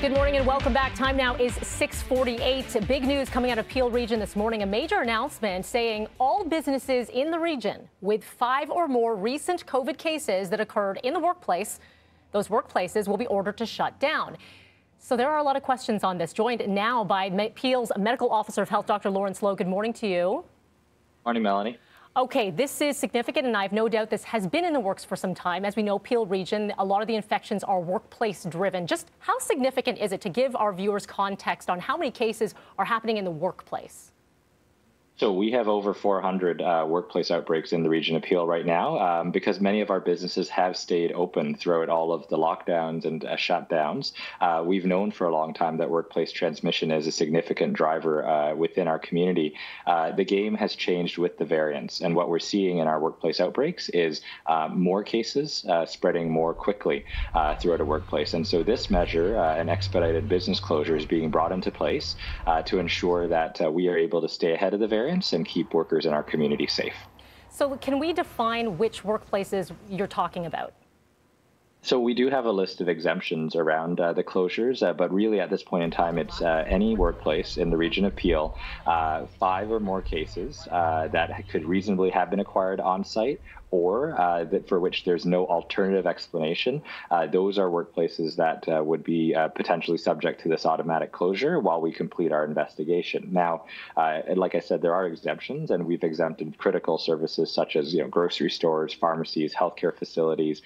Good morning and welcome back. Time now is 6:48. Big news coming out of Peel Region this morning. A major announcement saying all businesses in the region with 5 or more recent COVID cases that occurred in the workplace, those workplaces will be ordered to shut down. So there are a lot of questions on this. Joined now by Peel's Medical Officer of Health, Dr. Lawrence Lowe. Good morning to you. Morning, Melanie. Okay, this is significant, and I have no doubt this has been in the works for some time. As we know, Peel Region, a lot of the infections are workplace-driven. Just how significant is it to give our viewers context on how many cases are happening in the workplace? So we have over 400 workplace outbreaks in the region of Peel right now because many of our businesses have stayed open throughout all of the lockdowns and shutdowns. We've known for a long time that workplace transmission is a significant driver within our community. The game has changed with the variants, and what we're seeing in our workplace outbreaks is more cases spreading more quickly throughout a workplace. And so this measure, an expedited business closure, is being brought into place to ensure that we are able to stay ahead of the variants and keep workers in our community safe. So can we define which workplaces you're talking about? So we do have a list of exemptions around the closures, but really at this point in time, it's any workplace in the region of Peel, 5 or more cases that could reasonably have been acquired on site, or that for which there's no alternative explanation. Those are workplaces that would be potentially subject to this automatic closure while we complete our investigation. Now, like I said, there are exemptions, and we've exempted critical services such as grocery stores, pharmacies, healthcare facilities,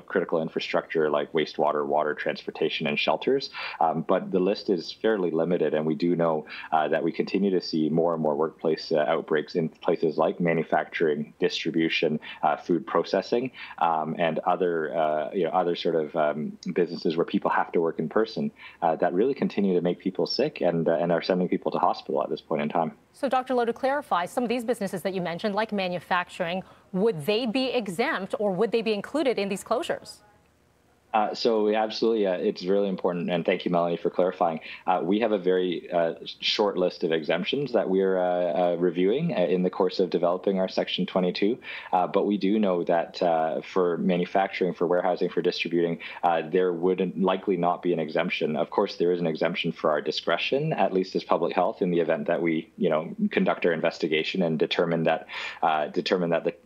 critical infrastructure like wastewater, water, transportation, and shelters. But the list is fairly limited, and we do know that we continue to see more and more workplace outbreaks in places like manufacturing, distribution, food processing, and other sort of businesses where people have to work in person that really continue to make people sick and are sending people to hospital at this point in time. So, Dr. Lowe, to clarify, some of these businesses that you mentioned, like manufacturing, would they be exempt or would they be included in these closures? So absolutely, it's really important, and thank you, Melanie, for clarifying. We have a very short list of exemptions that we're reviewing in the course of developing our Section 22, but we do know that for manufacturing, for warehousing, for distributing, there would likely not be an exemption. Of course, there is an exemption for our discretion, at least as public health, in the event that we, conduct our investigation and determine that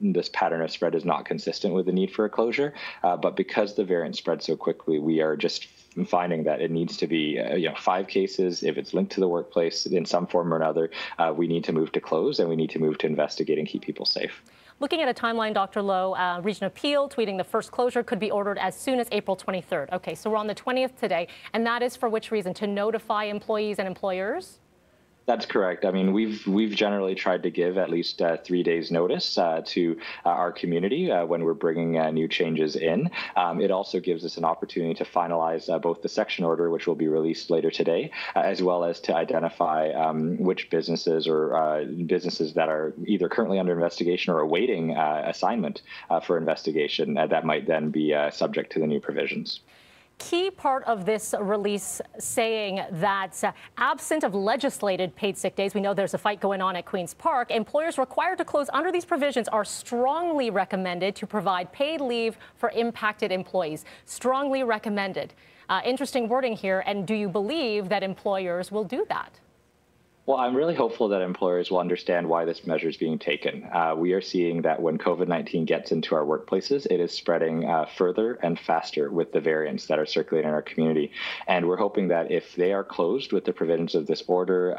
this pattern of spread is not consistent with the need for a closure. But because the variant spread so quickly, we are just finding that it needs to be 5 cases. If it's linked to the workplace in some form or another, we need to move to close, and we need to move to investigate and keep people safe. Looking at a timeline, Dr. Lowe, Region of Peel tweeting the first closure could be ordered as soon as April 23rd. Okay, so we're on the 20th today, and that is for which reason? To notify employees and employers? That's correct. I mean, we've generally tried to give at least 3 days notice to our community when we're bringing new changes in. It also gives us an opportunity to finalize both the section order, which will be released later today, as well as to identify which businesses or businesses that are either currently under investigation or awaiting assignment for investigation that might then be subject to the new provisions. Key part of this release saying that absent of legislated paid sick days, we know there's a fight going on at Queen's Park, employers required to close under these provisions are strongly recommended to provide paid leave for impacted employees. Strongly recommended. Interesting wording here. And do you believe that employers will do that? Well, I'm really hopeful that employers will understand why this measure is being taken. We are seeing that when COVID-19 gets into our workplaces, it is spreading further and faster with the variants that are circulating in our community. And we're hoping that if they are closed with the provisions of this order,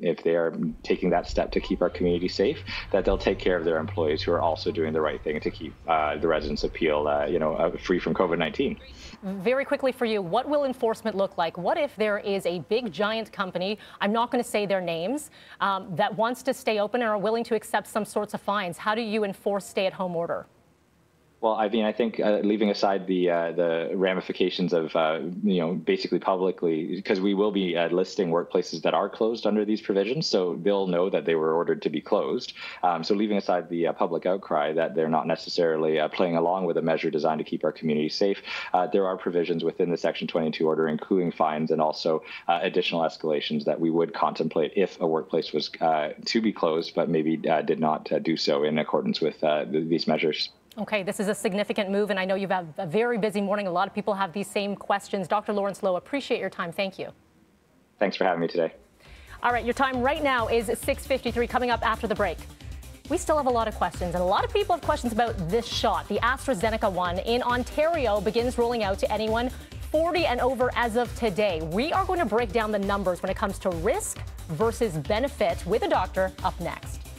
if they are taking that step to keep our community safe, that they'll take care of their employees who are also doing the right thing to keep the residents of Peel, free from COVID-19. Very quickly for you, what will enforcement look like? What if there is a big giant company, I'm not going to say their names, that wants to stay open and are willing to accept some sorts of fines? How do you enforce stay-at-home order? Well, I mean, I think leaving aside the ramifications of, basically publicly, because we will be listing workplaces that are closed under these provisions, so they'll know that they were ordered to be closed. So leaving aside the public outcry that they're not necessarily playing along with a measure designed to keep our community safe, there are provisions within the Section 22 order, including fines and also additional escalations that we would contemplate if a workplace was to be closed, but maybe did not do so in accordance with these measures. Okay, this is a significant move, and I know you've had a very busy morning. A lot of people have these same questions. Dr. Lawrence Loh, appreciate your time. Thank you. Thanks for having me today. All right, your time right now is 6:53. Coming up after the break, we still have a lot of questions, and a lot of people have questions about this shot. The AstraZeneca one in Ontario begins rolling out to anyone 40 and over as of today. We are going to break down the numbers when it comes to risk versus benefit with a doctor up next.